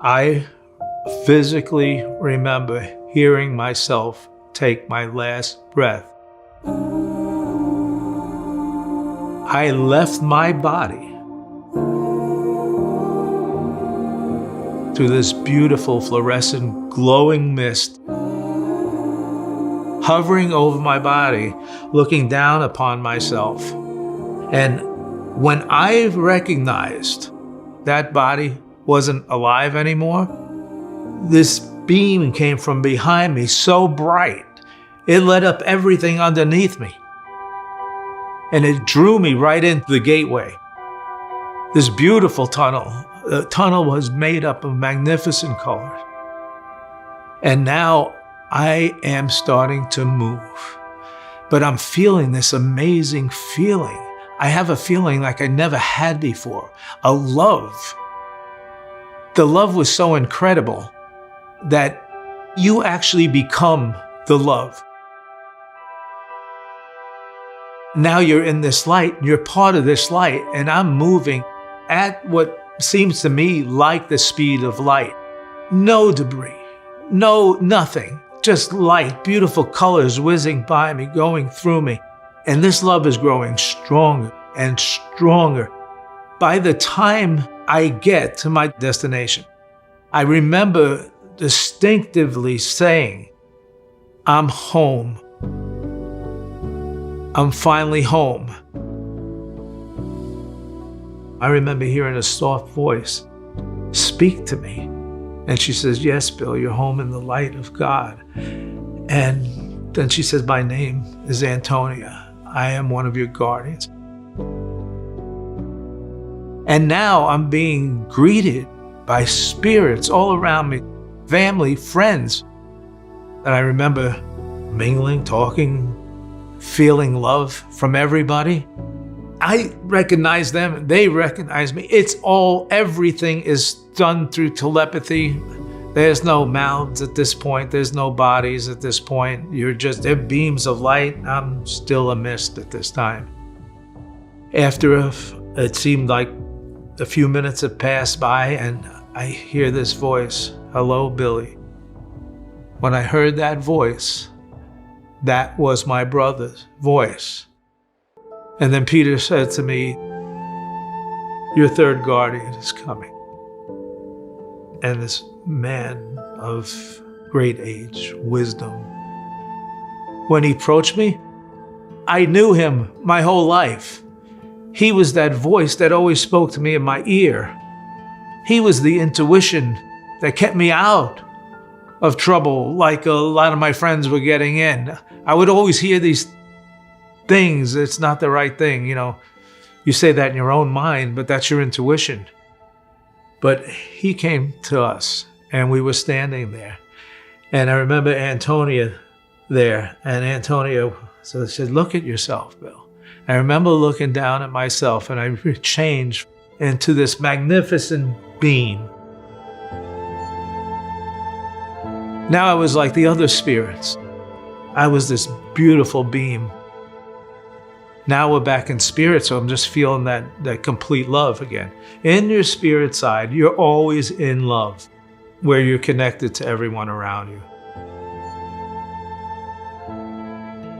I physically remember hearing myself take my last breath. I left my body through this beautiful fluorescent glowing mist, hovering over my body, looking down upon myself. And when I recognized that body wasn't alive anymore, this beam came from behind me so bright, it lit up everything underneath me. And it drew me right into the gateway. This beautiful tunnel. The tunnel was made up of magnificent colors. And now I am starting to move. But I'm feeling this amazing feeling. I have a feeling like I never had before, a love. The love was so incredible that you actually become the love. Now you're in this light, you're part of this light, and I'm moving at what seems to me like the speed of light. No debris, nothing, just light, beautiful colors whizzing by me, going through me. And this love is growing stronger and stronger. By the time I get to my destination, I remember distinctively saying, I'm home. I'm finally home. I remember hearing a soft voice speak to me. And she says, yes, Bill, you're home in the light of God. And then she says, my name is Antonia. I am one of your guardians. And now I'm being greeted by spirits all around me, family, friends. And I remember mingling, talking, feeling love from everybody. I recognize them, they recognize me. Everything is done through telepathy. There's no mouths at this point. There's no bodies at this point. They're beams of light. I'm still a mist at this time. After it seemed like a few minutes have passed by and I hear this voice, hello, Billy. When I heard that voice, that was my brother's voice. And then Peter said to me, your third guardian is coming. And this man of great age, wisdom, when he approached me, I knew him my whole life. He was that voice that always spoke to me in my ear. He was the intuition that kept me out of trouble like a lot of my friends were getting in. I would always hear these things, it's not the right thing, You say that in your own mind, but that's your intuition. But he came to us, and we were standing there. And I remember Antonia there, and Antonia said, look at yourself, Bill. I remember looking down at myself, and I changed into this magnificent being. Now I was like the other spirits. I was this beautiful beam. Now we're back in spirit, so I'm just feeling that complete love again. In your spirit side, you're always in love, where you're connected to everyone around you.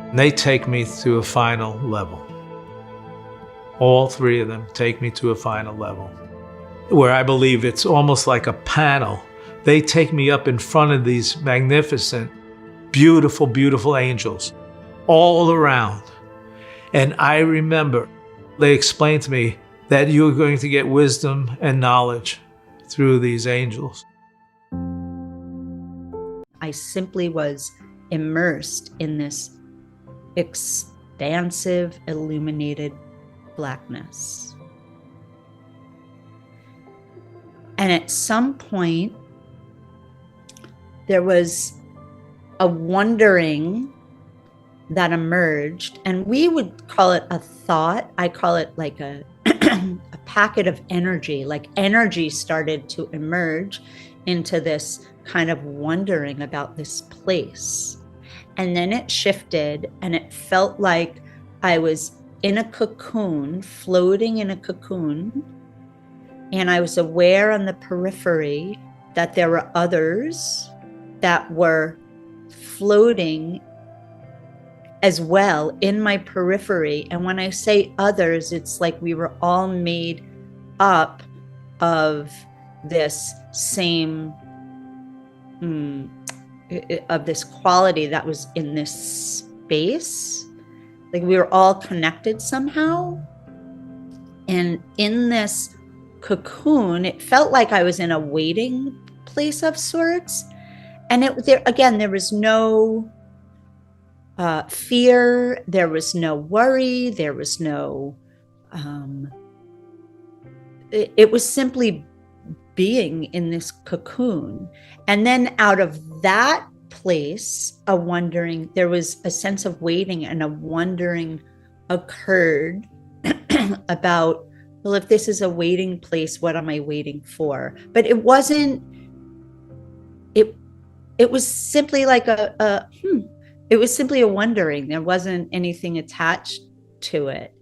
And they take me to a final level. All three of them take me to a final level, where I believe it's almost like a panel. They take me up in front of these magnificent, beautiful, beautiful angels all around. And I remember they explained to me that you were going to get wisdom and knowledge through these angels. I simply was immersed in this expansive, illuminated blackness. And at some point, there was a wondering that emerged, and we would call it a thought. I call it like a packet of energy, like energy started to emerge into this kind of wondering about this place. And then it shifted, and it felt like I was in a cocoon, floating in a cocoon, and I was aware on the periphery that there were others that were floating as well in my periphery. And when I say others, it's like we were all made up of this same of this quality that was in this space. Like we were all connected somehow. And in this cocoon, it felt like I was in a waiting place of sorts. And there was no fear, there was no worry, there was no, it was simply being in this cocoon. And then out of that place, a wondering, there was a sense of waiting, and a wondering occurred about, well, if this is a waiting place, what am I waiting for? But it wasn't, it was simply like it was simply a wondering. There wasn't anything attached to it.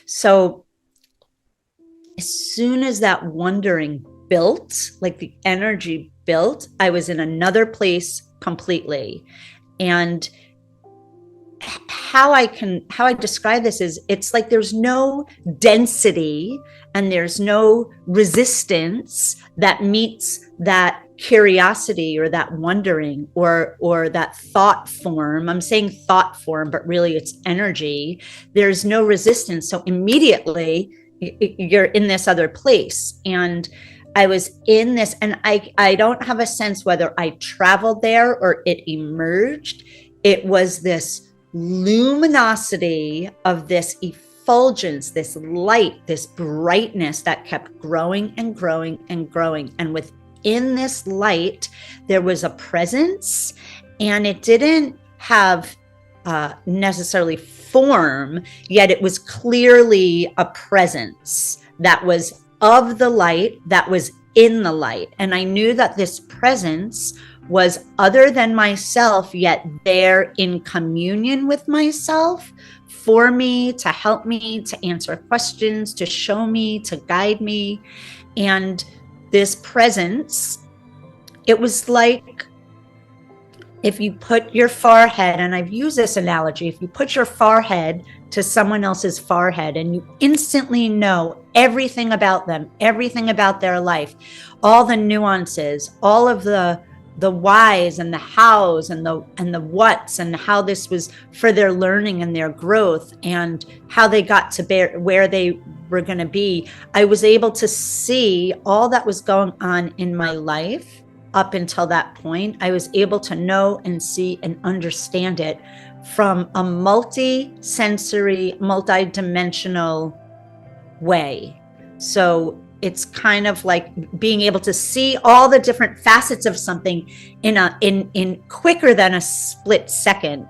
So as soon as that wondering built, like the energy built, I was in another place completely. And how I describe this is, it's like there's no density and there's no resistance that meets that curiosity or that wondering or that thought form. I'm saying thought form, but really it's energy. There's no resistance. So immediately you're in this other place. And I was in this, and I don't have a sense whether I traveled there or it emerged. It was this luminosity of this effulgence, this light, this brightness that kept growing and growing and growing. And within this light, there was a presence, and it didn't have necessarily form, yet it was clearly a presence that was of the light, that was in the light. And I knew that this presence was other than myself, yet there in communion with myself, for me, to help me, to answer questions, to show me, to guide me. And this presence, it was like if you put your forehead, and I've used this analogy, if you put your forehead to someone else's forehead and you instantly know everything about them, everything about their life, all the nuances, all of the whys and the hows and the whats, and how this was for their learning and their growth, and how they got to where they were going to be. I was able to see all that was going on in my life up until that point. I was able to know and see and understand it from a multi-sensory, multi-dimensional way. So it's kind of like being able to see all the different facets of something in quicker than a split second.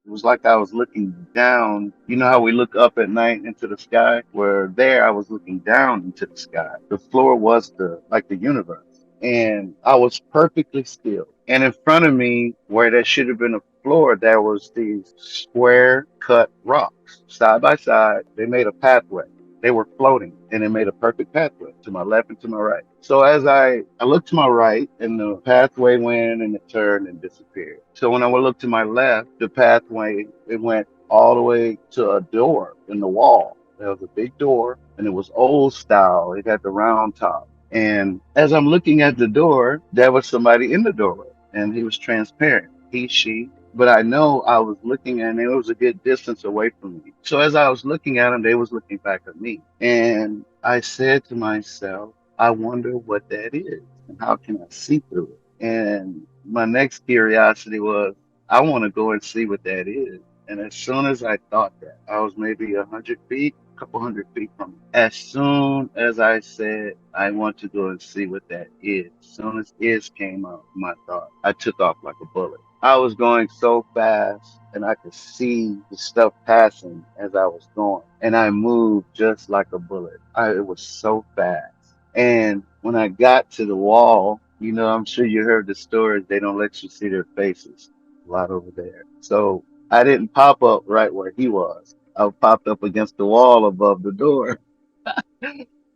It was like I was looking down. You know how we look up at night into the sky? Where there I was looking down into the sky. The floor was the universe. And I was perfectly still. And in front of me, where there should have been a floor, there was these square cut rocks side by side. They made a pathway. They were floating, and it made a perfect pathway to my left and to my right. So as I looked to my right, and the pathway went and it turned and disappeared. So when I would look to my left, the pathway, it went all the way to a door in the wall. There was a big door, and it was old style. It had the round top. And as I'm looking at the door, there was somebody in the doorway, and he was transparent. He, she. But I know I was looking, and it was a good distance away from me. So as I was looking at them, they was looking back at me. And I said to myself, I wonder what that is, and how can I see through it? And my next curiosity was, I want to go and see what that is. And as soon as I thought that, I was maybe 100 feet, a couple hundred feet from it. As soon as I said, I want to go and see what that is, as soon as "is" came out, my thought, I took off like a bullet. I was going so fast, and I could see the stuff passing as I was going. And I moved just like a bullet. It was so fast. And when I got to the wall, I'm sure you heard the stories, they don't let you see their faces a lot over there. So I didn't pop up right where he was. I popped up against the wall above the door.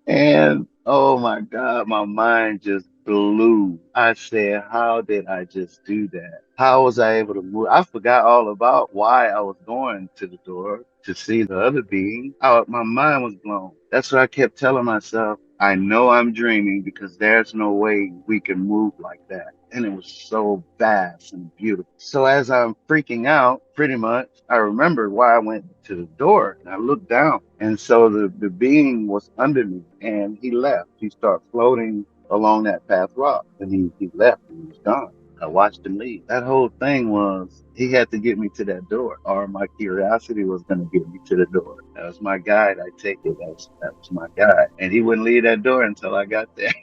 And oh my God, my mind just blew. I said, how did I just do that? How was I able to move? I forgot all about why I was going to the door to see the other being. My mind was blown. That's what I kept telling myself. I know I'm dreaming because there's no way we can move like that. And it was so vast and beautiful. So as I'm freaking out, pretty much, I remembered why I went to the door and I looked down. And so the being was under me and he left. He started floating along that path rock and he left and he was gone. I watched him leave. That whole thing was he had to get me to that door, or my curiosity was going to get me to the door. That was my guide. I take it. That was my guide. And he wouldn't leave that door until I got there.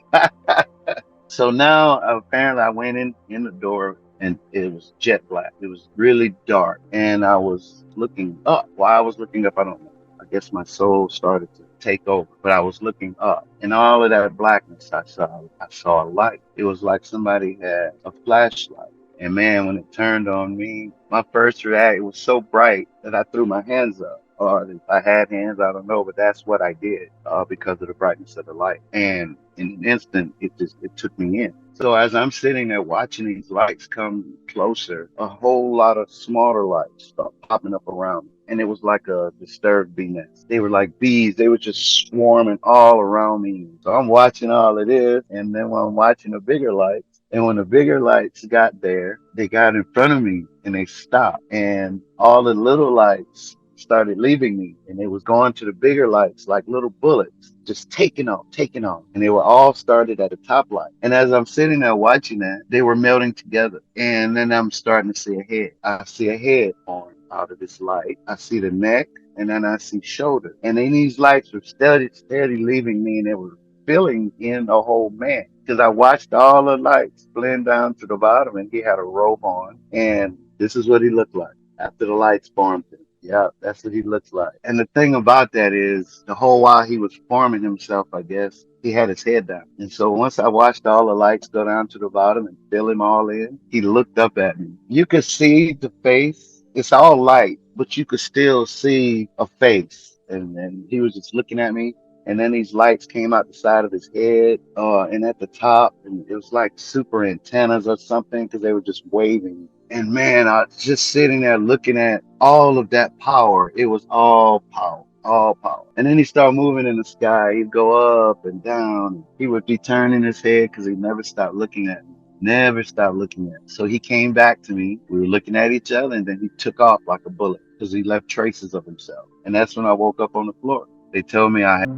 So now apparently I went in the door and it was jet black. It was really dark. And I was looking up. While I was looking up, I don't know. I guess my soul started to take over. But I was looking up. And all of that blackness I saw a light. It was like somebody had a flashlight. And man, when it turned on me, my first reaction, it was so bright that I threw my hands up. Or if I had hands, I don't know, but that's what I did because of the brightness of the light. And in an instant, it took me in. So as I'm sitting there watching these lights come closer, a whole lot of smaller lights start popping up around me. And it was like a disturbed bee nest. They were like bees. They were just swarming all around me. So I'm watching all of this. And then when I'm watching the bigger lights, and when the bigger lights got there, they got in front of me and they stopped. And all the little lights started leaving me and they was going to the bigger lights like little bullets, just taking off. And they were all started at the top light. And as I'm sitting there watching that, they were melting together. And then I'm starting to see a head. I see a head on out of this light. I see the neck and then I see shoulder. And then these lights were steady leaving me and they were filling in the whole man. Because I watched all the lights blend down to the bottom and he had a robe on. And this is what he looked like after the lights formed him. Yeah, that's what he looks like. And the thing about that is, the whole while he was forming himself, I guess, he had his head down. And so once I watched all the lights go down to the bottom and fill him all in, he looked up at me. You could see the face. It's all light, but you could still see a face. And he was just looking at me. And then these lights came out the side of his head and at the top. And it was like super antennas or something because they were just waving. And man, I was just sitting there looking at all of that power. It was all power, all power. And then he started moving in the sky. He'd go up and down. He would be turning his head because he never stopped looking at me. Never stopped looking at me. So he came back to me. We were looking at each other and then he took off like a bullet because he left traces of himself. And that's when I woke up on the floor. They told me I had.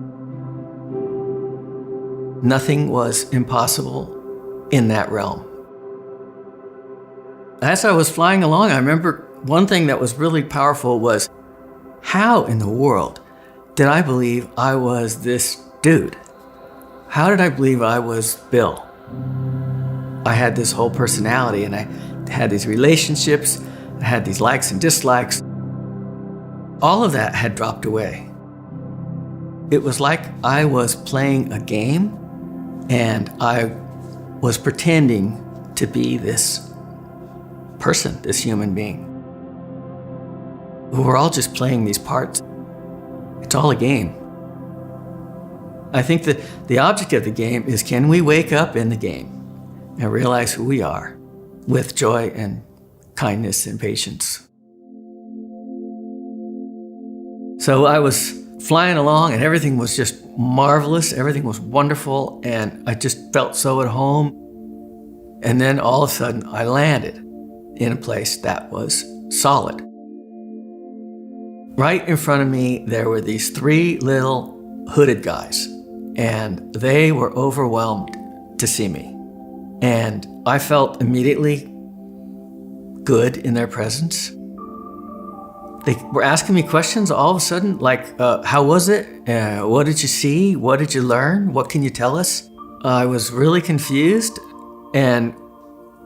Nothing was impossible in that realm. As I was flying along, I remember one thing that was really powerful was, how in the world did I believe I was this dude? How did I believe I was Bill? I had this whole personality and I had these relationships, I had these likes and dislikes. All of that had dropped away. It was like I was playing a game and I was pretending to be this person, this human being. We're all just playing these parts. It's all a game. I think that the object of the game is, can we wake up in the game and realize who we are with joy and kindness and patience? So I was flying along and everything was just marvelous. Everything was wonderful. And I just felt so at home. And then all of a sudden I landed in a place that was solid. Right in front of me, there were these three little hooded guys, and they were overwhelmed to see me. And I felt immediately good in their presence. They were asking me questions all of a sudden, like, how was it? What did you see? What did you learn? What can you tell us? I was really confused, and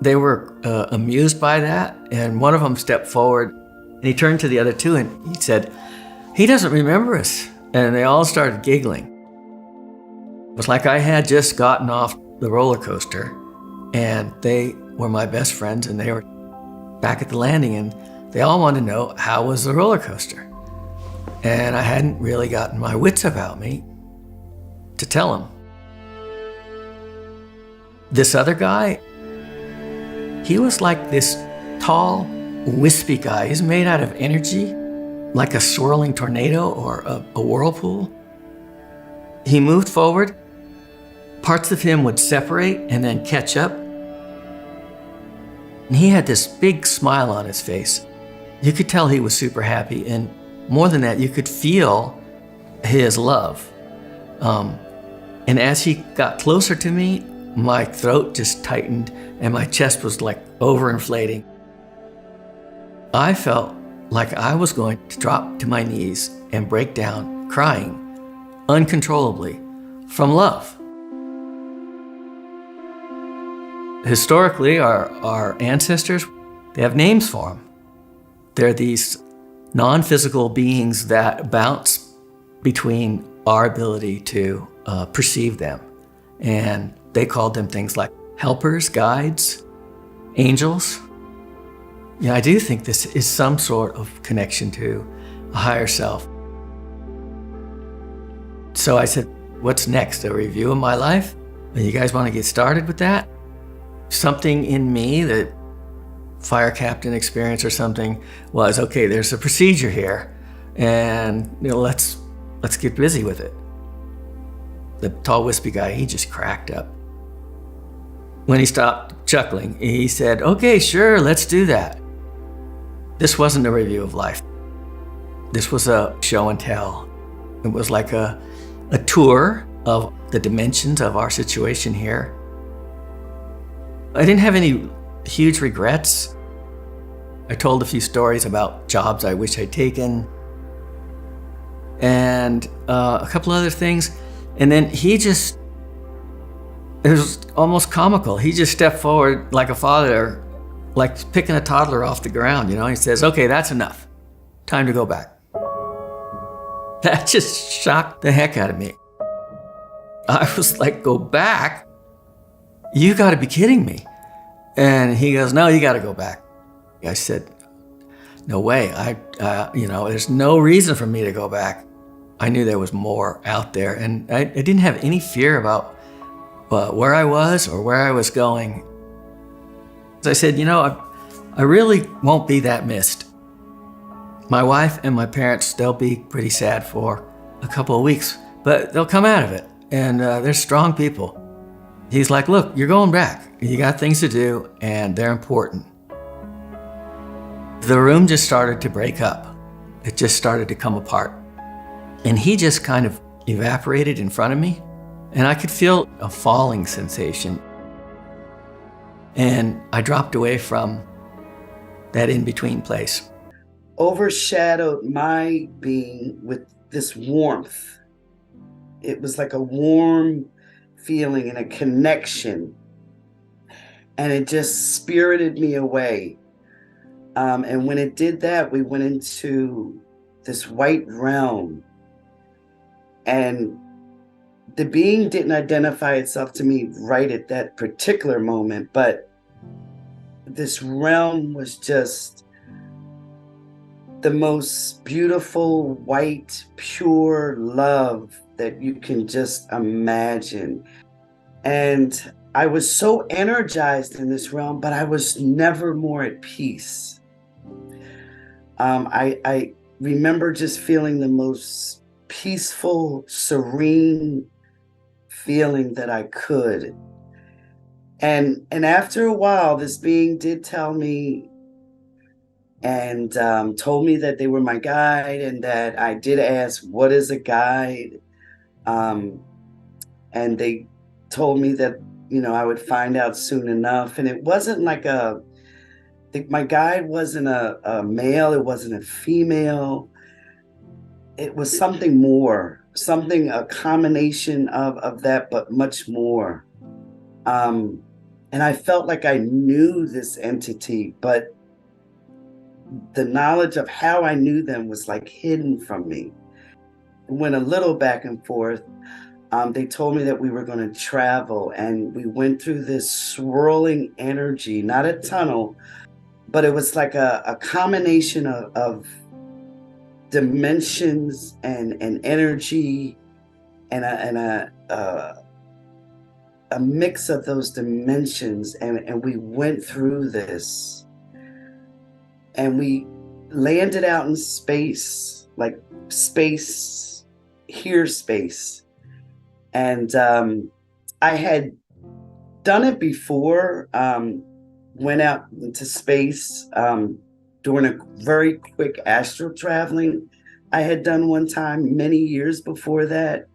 they were amused by that. And one of them stepped forward, and he turned to the other two, and he said, he doesn't remember us. And they all started giggling. It was like I had just gotten off the roller coaster, and they were my best friends, and they were back at the landing, and they all wanted to know, how was the roller coaster? And I hadn't really gotten my wits about me to tell him. This other guy, he was like this tall, wispy guy. He's made out of energy, like a swirling tornado or a whirlpool. He moved forward. Parts of him would separate and then catch up. And he had this big smile on his face. You could tell he was super happy. And more than that, you could feel his love. And as he got closer to me, my throat just tightened and my chest was like overinflating. I felt like I was going to drop to my knees and break down, crying uncontrollably from love. Historically, our ancestors, they have names for them. They're these non-physical beings that bounce between our ability to perceive them. And they called them things like helpers, guides, angels. Yeah, I do think this is some sort of connection to a higher self. So I said, what's next? A review of my life? You guys want to get started with that? Something in me, that fire captain experience or something, was, okay, there's a procedure here, and let's get busy with it. The tall, wispy guy, he just cracked up. When he stopped chuckling, he said, okay, sure, let's do that. This wasn't a review of life. This was a show and tell. It was like a tour of the dimensions of our situation here. I didn't have any huge regrets. I told a few stories about jobs I wish I'd taken and a couple other things. And then it was almost comical. He just stepped forward like a father, like picking a toddler off the ground, He says, okay, that's enough. Time to go back. That just shocked the heck out of me. I was like, go back? You gotta be kidding me. And he goes, no, you gotta go back. I said, no way. There's no reason for me to go back. I knew there was more out there, and I didn't have any fear about where I was or where I was going. As I said, I really won't be that missed. My wife and my parents, they'll be pretty sad for a couple of weeks, but they'll come out of it, and they're strong people. He's like, look, you're going back. You got things to do, and they're important. The room just started to break up. It just started to come apart. And he just kind of evaporated in front of me, and I could feel a falling sensation. And I dropped away from that in-between place. Overshadowed my being with this warmth. It was like a warm feeling and a connection. And it just spirited me away. And when it did that, we went into this white realm. And the being didn't identify itself to me right at that particular moment, but this realm was just the most beautiful, white, pure love that you can just imagine. And I was so energized in this realm, but I was never more at peace. I remember just feeling the most peaceful, serene feeling that I could. And after a while, this being did tell me and told me that they were my guide, and that I did ask, what is a guide? And they told me that, I would find out soon enough. And it wasn't like my guide wasn't a male, it wasn't a female. It was something more, a combination of that, but much more. And I felt like I knew this entity, but the knowledge of how I knew them was like hidden from me. It went a little back and forth. They told me that we were going to travel, and we went through this swirling energy, not a tunnel, but it was like a combination of dimensions and energy and a a mix of those dimensions, and we went through this, and we landed out in space, like space, here space. And I had done it before, went out into space during a very quick astral traveling I had done one time many years before that.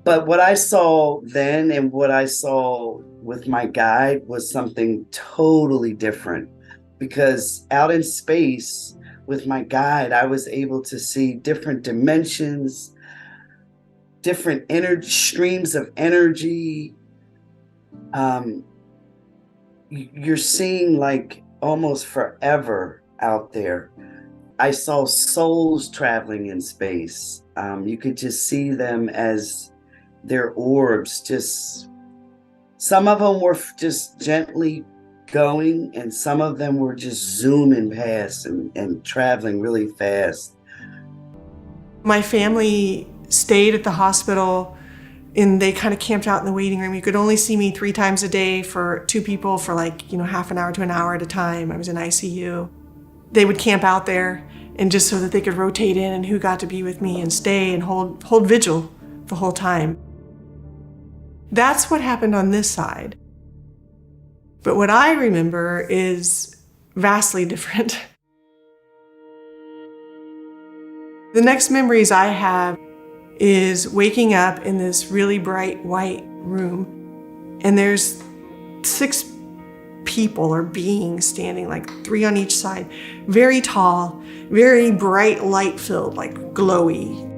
But what I saw then and what I saw with my guide was something totally different, because out in space with my guide, I was able to see different dimensions, different energy streams of energy. You're seeing like almost forever out there. I saw souls traveling in space. You could just see them as their orbs, just some of them were just gently going, and some of them were just zooming past and traveling really fast. My family stayed at the hospital, and they kind of camped out in the waiting room. You could only see me 3 times a day for 2 people for like, half an hour to an hour at a time. I was in ICU. They would camp out there, and just so that they could rotate in and who got to be with me and stay and hold vigil the whole time. That's what happened on this side. But what I remember is vastly different. The next memories I have is waking up in this really bright white room, and there's 6 people or beings standing, like 3 on each side, very tall, very bright light filled, like glowy.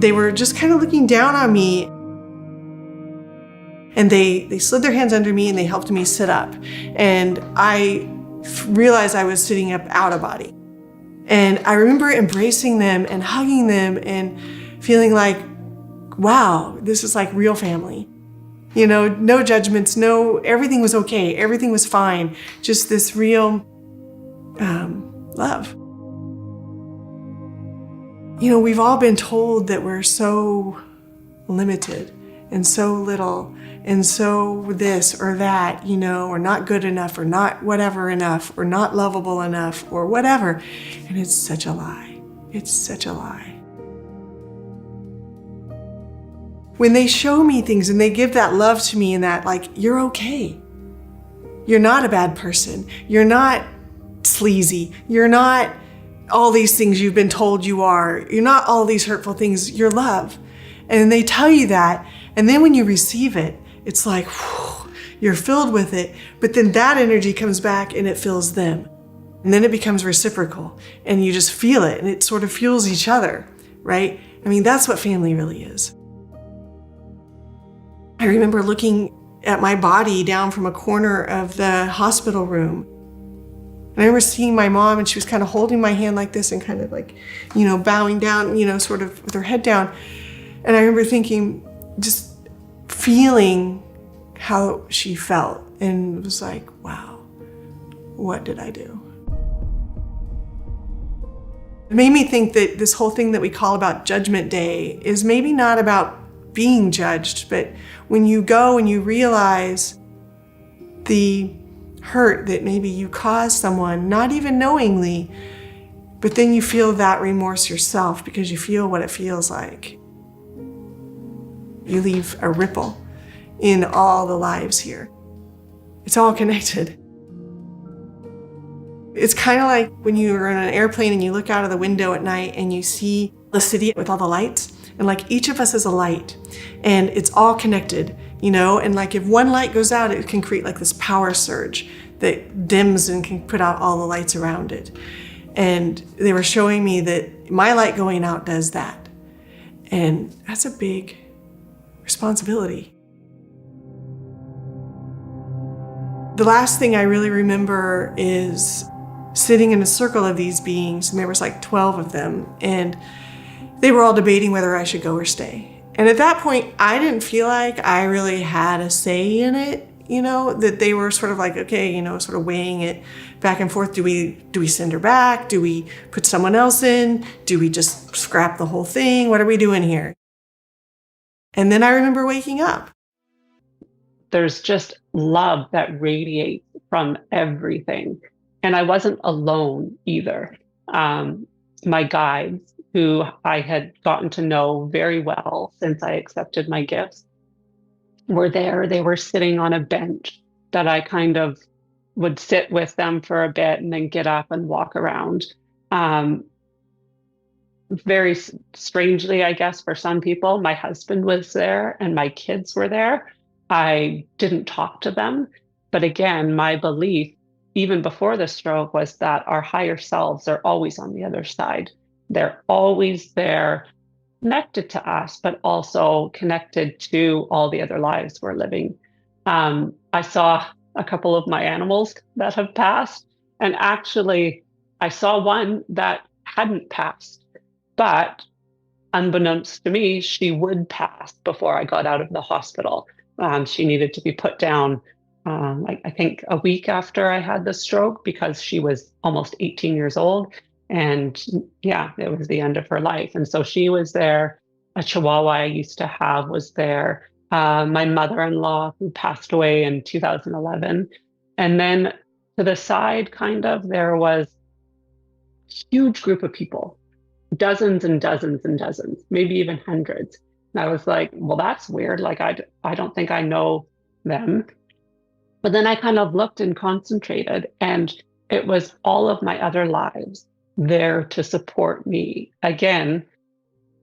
They were just kind of looking down on me, and they slid their hands under me and they helped me sit up. And I realized I was sitting up out of body. And I remember embracing them and hugging them and feeling like, wow, this is like real family. No judgments, everything was okay. Everything was fine. Just this real love. We've all been told that we're so limited and so little and so this or that, or not good enough or not whatever enough or not lovable enough or whatever. And it's such a lie. It's such a lie. When they show me things and they give that love to me and that, like, you're okay. You're not a bad person. You're not sleazy. You're not all these things you've been told you are. You're not all these hurtful things. You're love. And they tell you that. And then when you receive it, it's like, whew, you're filled with it. But then that energy comes back and it fills them. And then it becomes reciprocal. And you just feel it. And it sort of fuels each other, right? That's what family really is. I remember looking at my body down from a corner of the hospital room. And I remember seeing my mom, and she was kind of holding my hand like this and kind of like, bowing down, sort of with her head down. And I remember thinking, just feeling how she felt. And it was like, wow, what did I do? It made me think that this whole thing that we call about Judgment Day is maybe not about being judged, but when you go and you realize the hurt that maybe you caused someone, not even knowingly, but then you feel that remorse yourself because you feel what it feels like. You leave a ripple in all the lives here. It's all connected. It's kind of like when you're in an airplane and you look out of the window at night and you see the city with all the lights. And like each of us is a light, and it's all connected, and like if one light goes out, it can create like this power surge that dims and can put out all the lights around it. And they were showing me that my light going out does that. And that's a big responsibility. The last thing I really remember is sitting in a circle of these beings, and there was like 12 of them, and they were all debating whether I should go or stay. And at that point, I didn't feel like I really had a say in it. that they were sort of like, okay, sort of weighing it back and forth. Do we send her back? Do we put someone else in? Do we just scrap the whole thing? What are we doing here? And then I remember waking up. There's just love that radiates from everything. And I wasn't alone either. My guides, who I had gotten to know very well since I accepted my gifts, were there. They were sitting on a bench that I kind of would sit with them for a bit and then get up and walk around. Very strangely, I guess, for some people, my husband was there and my kids were there. I didn't talk to them. But again, my belief, even before the stroke, was that our higher selves are always on the other side. They're always there, connected to us, but also connected to all the other lives we're living. I saw a couple of my animals that have passed, and actually I saw one that hadn't passed, but unbeknownst to me, she would pass before I got out of the hospital. She needed to be put down, I think a week after I had the stroke, because she was almost 18 years old. And yeah, it was the end of her life. And so she was there. A Chihuahua I used to have was there. My mother-in-law, who passed away in 2011. And then to the side, kind of, there was a huge group of people, dozens and dozens and dozens, maybe even hundreds. And I was like, well, that's weird. Like, I don't think I know them. But then I kind of looked and concentrated, and it was all of my other lives there to support me. Again,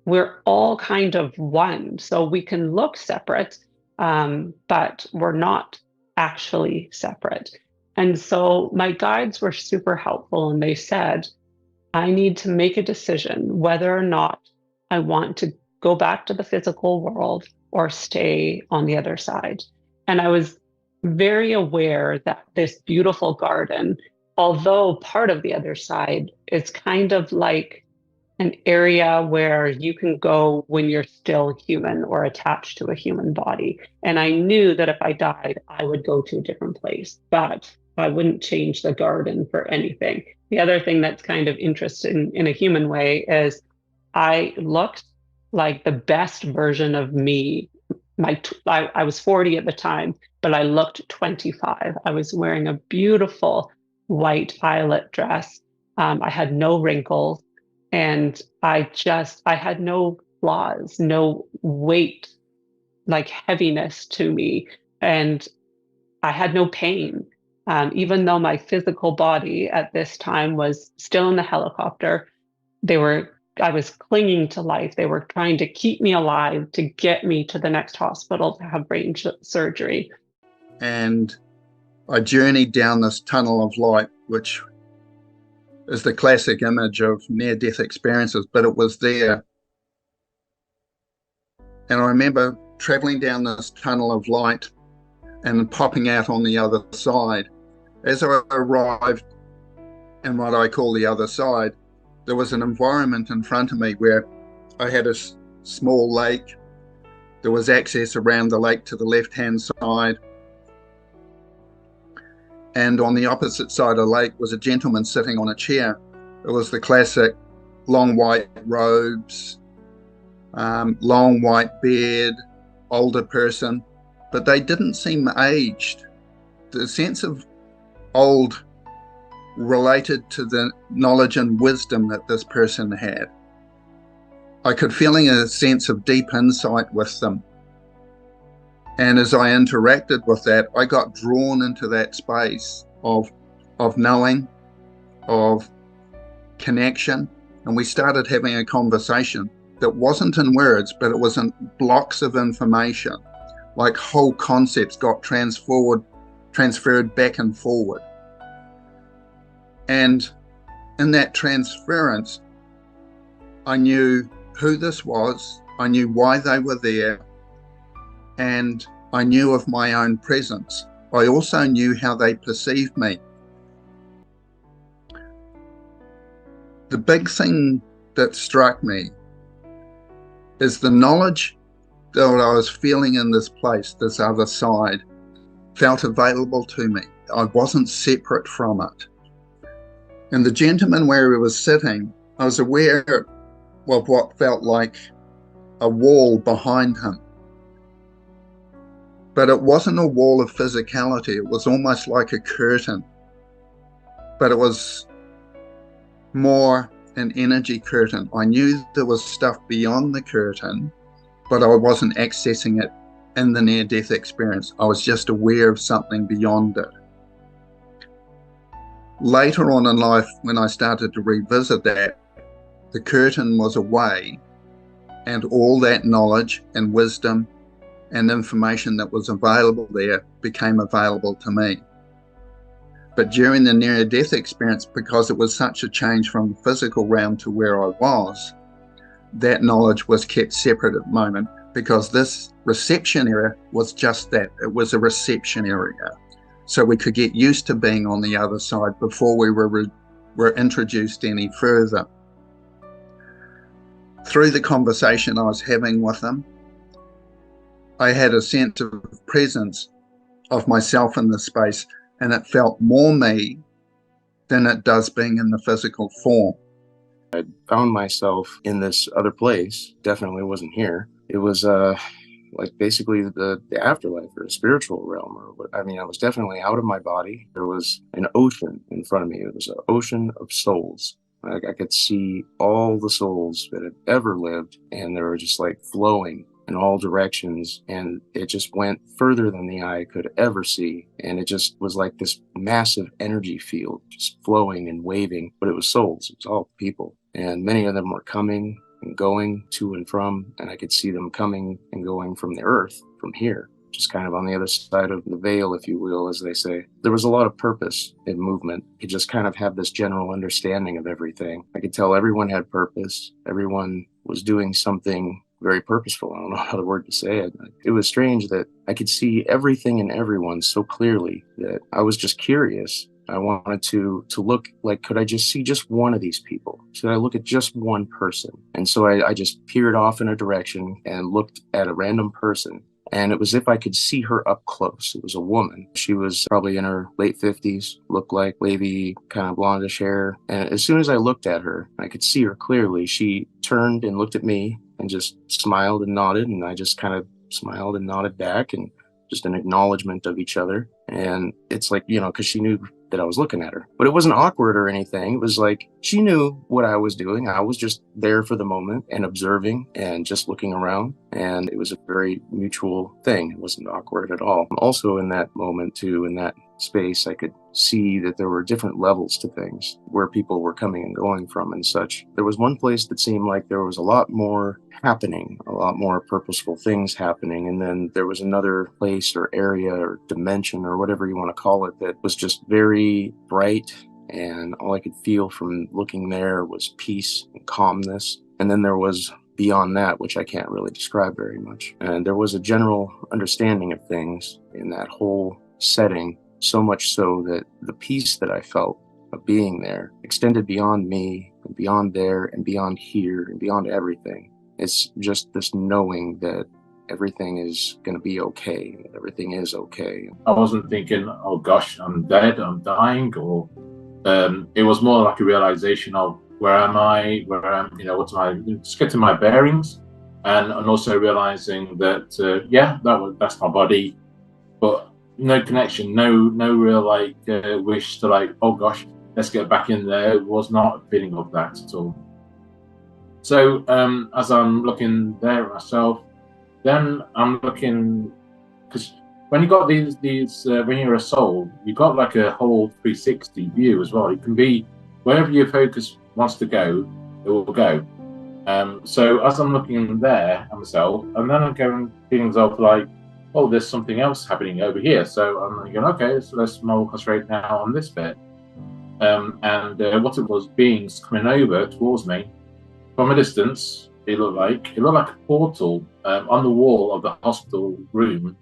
we're all kind of one. So we can look separate, but we're not actually separate. And so my guides were super helpful, and they said, I need to make a decision whether or not I want to go back to the physical world or stay on the other side. And I was very aware that this beautiful garden, although part of the other side, is kind of like an area where you can go when you're still human or attached to a human body. And I knew that if I died, I would go to a different place, but I wouldn't change the garden for anything. The other thing that's kind of interesting in a human way is I looked like the best version of me. I was 40 at the time, but I looked 25. I was wearing a beautiful white eyelet dress. I had no wrinkles, and I had no flaws, no weight, like heaviness to me. And I had no pain. Even though my physical body at this time was still in the helicopter, I was clinging to life. They were trying to keep me alive to get me to the next hospital to have brain surgery. And I journeyed down this tunnel of light, which is the classic image of near-death experiences, but it was there. And I remember traveling down this tunnel of light and popping out on the other side. As I arrived in what I call the other side, there was an environment in front of me where I had a small lake. There was access around the lake to the left-hand side. And on the opposite side of the lake was a gentleman sitting on a chair. It was the classic long white robes, long white beard, older person, but they didn't seem aged. The sense of old related to the knowledge and wisdom that this person had. I could feel a sense of deep insight with them. And as I interacted with that, I got drawn into that space of knowing, of connection. And we started having a conversation that wasn't in words, but it was in blocks of information. Like whole concepts got transferred back and forward. And in that transference, I knew who this was, I knew why they were there, and I knew of my own presence. I also knew how they perceived me. The big thing that struck me is the knowledge that I was feeling in this place, this other side, felt available to me. I wasn't separate from it. And the gentleman where he was sitting, I was aware of what felt like a wall behind him. But it wasn't a wall of physicality. It was almost like a curtain. But it was more an energy curtain. I knew there was stuff beyond the curtain, but I wasn't accessing it in the near-death experience. I was just aware of something beyond it. Later on in life, when I started to revisit that, the curtain was away, and all that knowledge and wisdom and information that was available there became available to me. But during the near-death experience, because it was such a change from the physical realm to where I was, that knowledge was kept separate at the moment, because this reception area was just that. It was a reception area. So we could get used to being on the other side before we were introduced any further. Through the conversation I was having with them, I had a sense of presence of myself in the space, and it felt more me than it does being in the physical form. I found myself in this other place, definitely wasn't here. It was like basically the afterlife or a spiritual realm. I was definitely out of my body. There was an ocean in front of me. It was an ocean of souls. I could see all the souls that had ever lived, and they were just like flowing in all directions, and it just went further than the eye could ever see, and it just was like this massive energy field just flowing and waving, but it was souls. It was all people, and many of them were coming and going to and from, and I could see them coming and going from the earth, from here, just kind of on the other side of the veil, if you will, as they say. There was a lot of purpose in movement. You just kind of have this general understanding of everything. I could tell everyone had purpose. Everyone was doing something very purposeful. I don't know how the word to say it. It was strange that I could see everything and everyone so clearly that I was just curious. I wanted to look like, could I just see just one of these people? Should I look at just one person? And so I just peered off in a direction and looked at a random person. And it was as if I could see her up close. It was a woman. She was probably in her late 50s, looked like wavy, kind of blondish hair. And as soon as I looked at her, I could see her clearly. She turned and looked at me and just smiled and nodded. And I just kind of smiled and nodded back, and just an acknowledgement of each other. And it's like, because she knew that I was looking at her. But it wasn't awkward or anything. It was like she knew what I was doing. I was just there for the moment and observing and just looking around. And it was a very mutual thing. It wasn't awkward at all. Also in that moment too, in that space, I could see that there were different levels to things where people were coming and going from and such. There was one place that seemed like there was a lot more happening, a lot more purposeful things happening. And then there was another place or area or dimension or whatever you want to call it that was just very bright. And all I could feel from looking there was peace and calmness. And then there was beyond that, which I can't really describe very much. And there was a general understanding of things in that whole setting, so much so that the peace that I felt of being there extended beyond me and beyond there and beyond here and beyond everything. It's just this knowing that everything is going to be okay, that everything is okay. I wasn't thinking, oh gosh, I'm dead, I'm dying, or it was more like a realization of where am I, what am I, just getting my bearings, and also realizing that, that's my body, but no connection, no real wish to oh gosh, let's get back in there. It was not a feeling of that at all. So as I'm looking there at myself, then I'm looking, because when you got these when you're a soul, you got like a whole 360 view as well. It can be wherever your focus wants to go, it will go. So as I'm looking there at myself, and then I'm getting feelings of oh, there's something else happening over here. So I'm going, okay, so let's more concentrate now on this bit. And what it was, beings coming over towards me from a distance. It looked like a portal on the wall of the hospital room.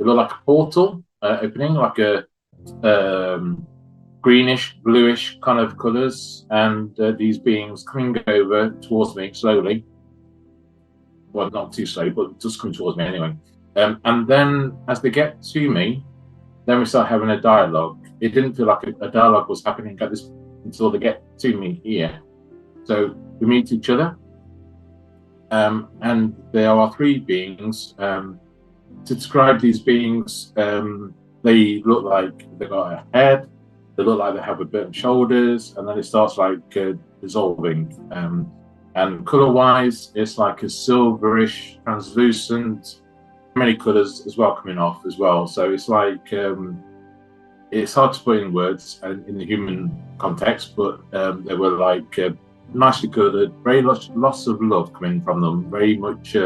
It looked like a portal opening, like a greenish, bluish kind of colours, and these beings coming over towards me slowly. Well, not too slowly, but just coming towards me anyway. And then as they get to me, Then we start having a dialogue. It didn't feel like a dialogue was happening at this until they get to me here. So we meet each other, and there are three beings. To describe these beings, they look like they've got a head, they look like they have a bit of shoulders, and then it starts like dissolving. And color-wise, it's like a silverish, translucent, many colors as well coming off as well. So it's like, it's hard to put in words in the human context, but they were like nicely colored, very lots of love coming from them, very much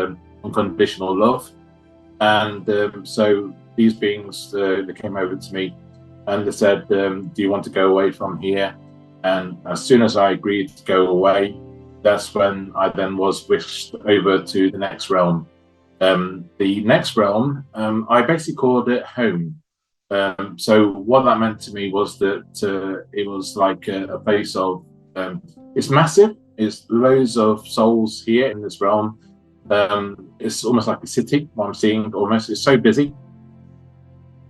unconditional love. And so these beings, they came over to me and they said, do you want to go away from here? And as soon as I agreed to go away, that's when I then was whisked over to the next realm. The next realm, I basically called it home. So what that meant to me was that it was like a place of, it's massive, it's loads of souls here in this realm. It's almost like a city, what I'm seeing almost. It's so busy.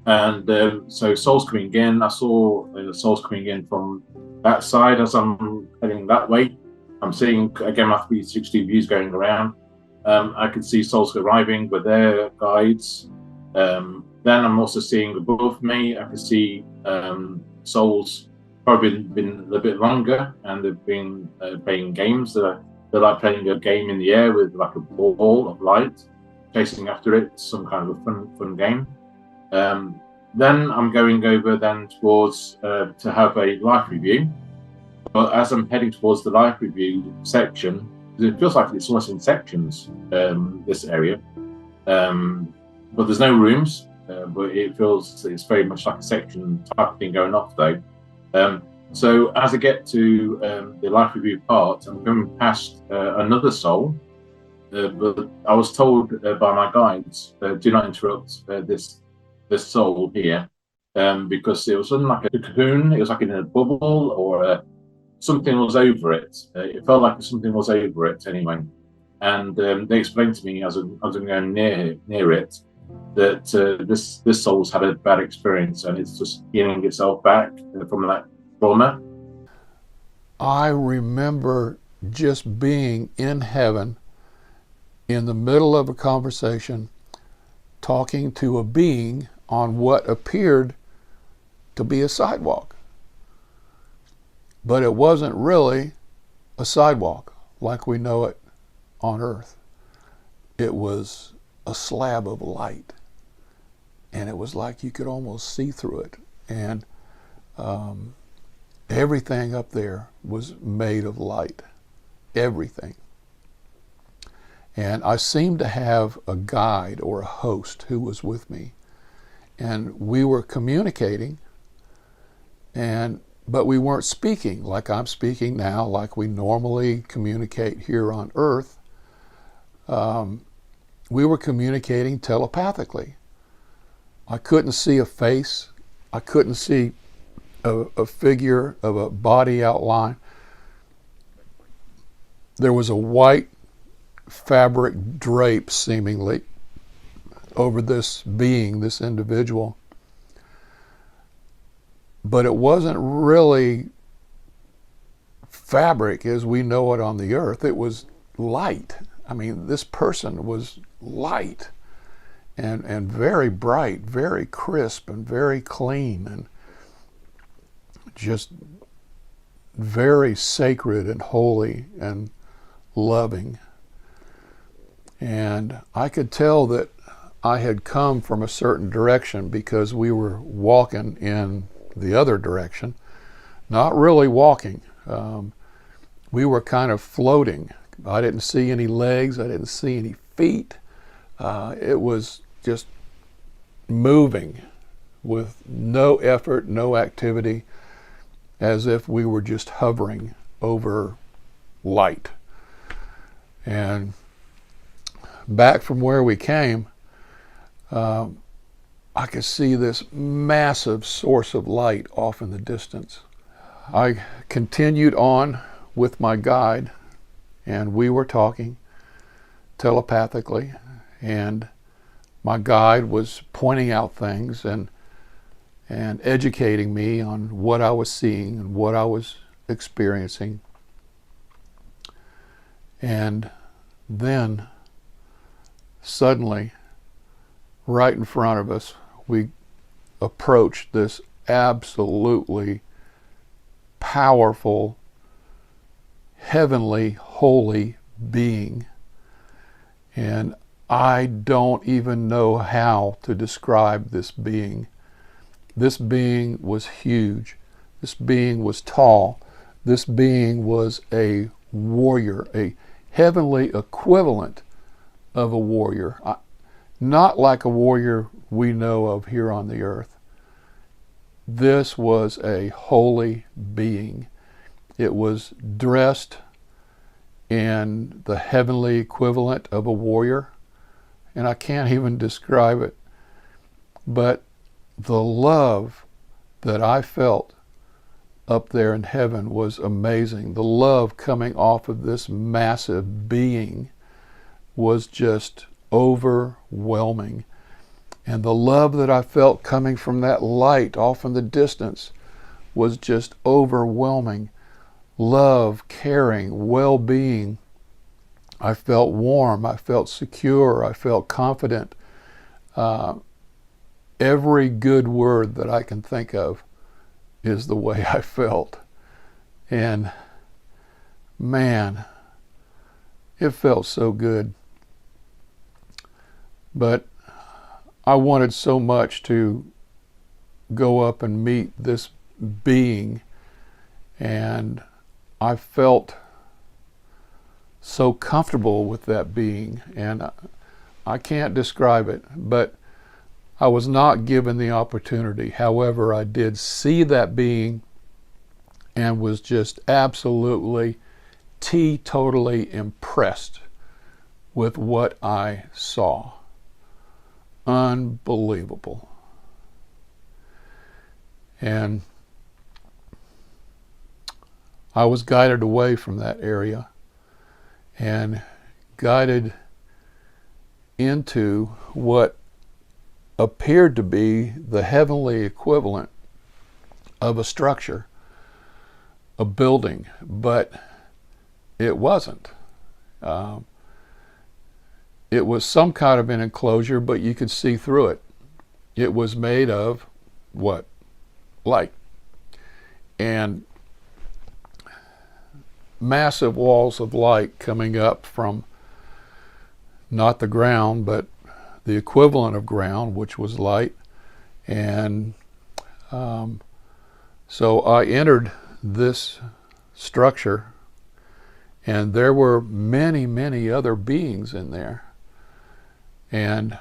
And so souls coming in, I saw souls coming in from that side as I'm heading that way. I'm seeing, again, my 360 views going around. I could see souls arriving with their guides. Then I'm also seeing above me, I can see souls probably been a little bit longer, and they've been playing games. They're like playing a game in the air with like a ball of light, chasing after it, some kind of a fun game. Then I'm going over then towards to have a life review. But as I'm heading towards the life review section, it feels like it's almost in sections, this area. But there's no rooms, but it feels it's very much like a section type of thing going off though. So as I get to the life review part, I'm going past another soul, but I was told by my guides, do not interrupt this soul here, because it was like a cocoon, it was like in a bubble, or something was over it. It felt like something was over it anyway. And they explained to me as I'm going near it, that this soul's had a bad experience and it's just healing itself back from that trauma. I remember just being in heaven in the middle of a conversation, talking to a being on what appeared to be a sidewalk. But it wasn't really a sidewalk like we know it on Earth. It was a slab of light, and it was like you could almost see through it. And everything up there was made of light, everything. And I seemed to have a guide or a host who was with me, and we were communicating, but we weren't speaking like I'm speaking now, like we normally communicate here on Earth. We were communicating telepathically. I couldn't see a face. I couldn't see a figure of a body outline. There was a white fabric drape, seemingly, over this being, this individual. But it wasn't really fabric as we know it on the Earth. It was light. I mean, this person was light and very bright, very crisp, and very clean, and just very sacred and holy and loving. And I could tell that I had come from a certain direction because we were walking in the other direction, not really walking. We were kind of floating. I didn't see any legs, I didn't see any feet. It was just moving with no effort, no activity, as if we were just hovering over light. And back from where we came, I could see this massive source of light off in the distance. I continued on with my guide, and we were talking telepathically, and my guide was pointing out things, and and educating me on what I was seeing and what I was experiencing. And then suddenly, right in front of us, we approached this absolutely powerful, heavenly, holy being. And I don't even know how to describe this being. This being was huge. This being was tall. This being was a warrior, a heavenly equivalent of a warrior. Not like a warrior we know of here on the earth. This was a holy being. It was dressed in the heavenly equivalent of a warrior, and I can't even describe it. But the love that I felt up there in heaven was amazing. The love coming off of this massive being was just overwhelming. And the love that I felt coming from that light off in the distance was just overwhelming. Love, caring, well-being. I felt warm, I felt secure, I felt confident. Every good word that I can think of is the way I felt. And man, it felt so good. But I wanted so much to go up and meet this being, and I felt so comfortable with that being, and I can't describe it, but I was not given the opportunity. However, I did see that being and was just absolutely teetotally impressed with what I saw. Unbelievable. And I was guided away from that area and guided into what appeared to be the heavenly equivalent of a structure, a building, but it wasn't. It was some kind of an enclosure, but you could see through it. It was made of what? Light. And massive walls of light coming up from not the ground, but the equivalent of ground, which was light. And so I entered this structure, and there were many, many other beings in there. And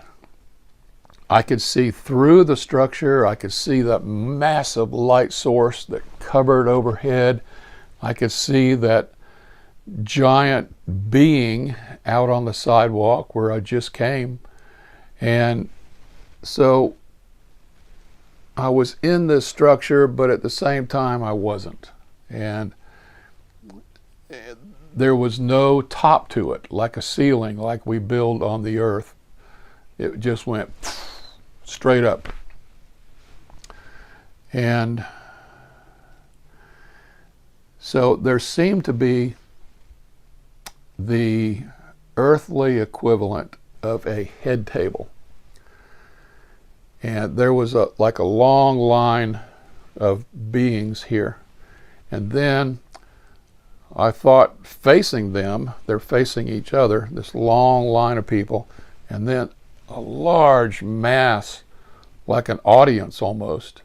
I could see through the structure. I could see that massive light source that covered overhead. I could see that giant being out on the sidewalk where I just came. And so I was in this structure, but at the same time I wasn't. And there was no top to it, like a ceiling, like we build on the earth. It just went straight up. And so there seemed to be the earthly equivalent of a head table. And there was like a long line of beings here. And then I thought facing them, they're facing each other, this long line of people, and then a large mass, like an audience almost,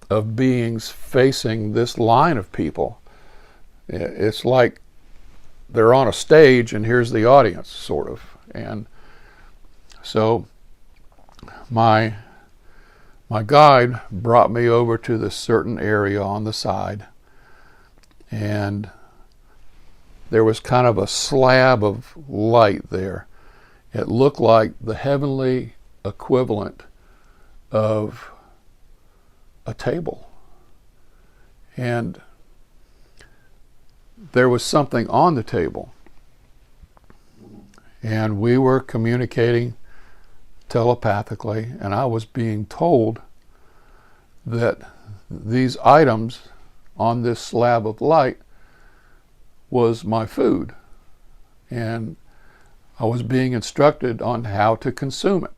of beings facing this line of people. It's like they're on a stage and here's the audience, sort of. And so my guide brought me over to this certain area on the side, and there was kind of a slab of light there. It looked like the heavenly equivalent of a table. And there was something on the table. And we were communicating telepathically, and I was being told that these items on this slab of light was my food, and I was being instructed on how to consume it.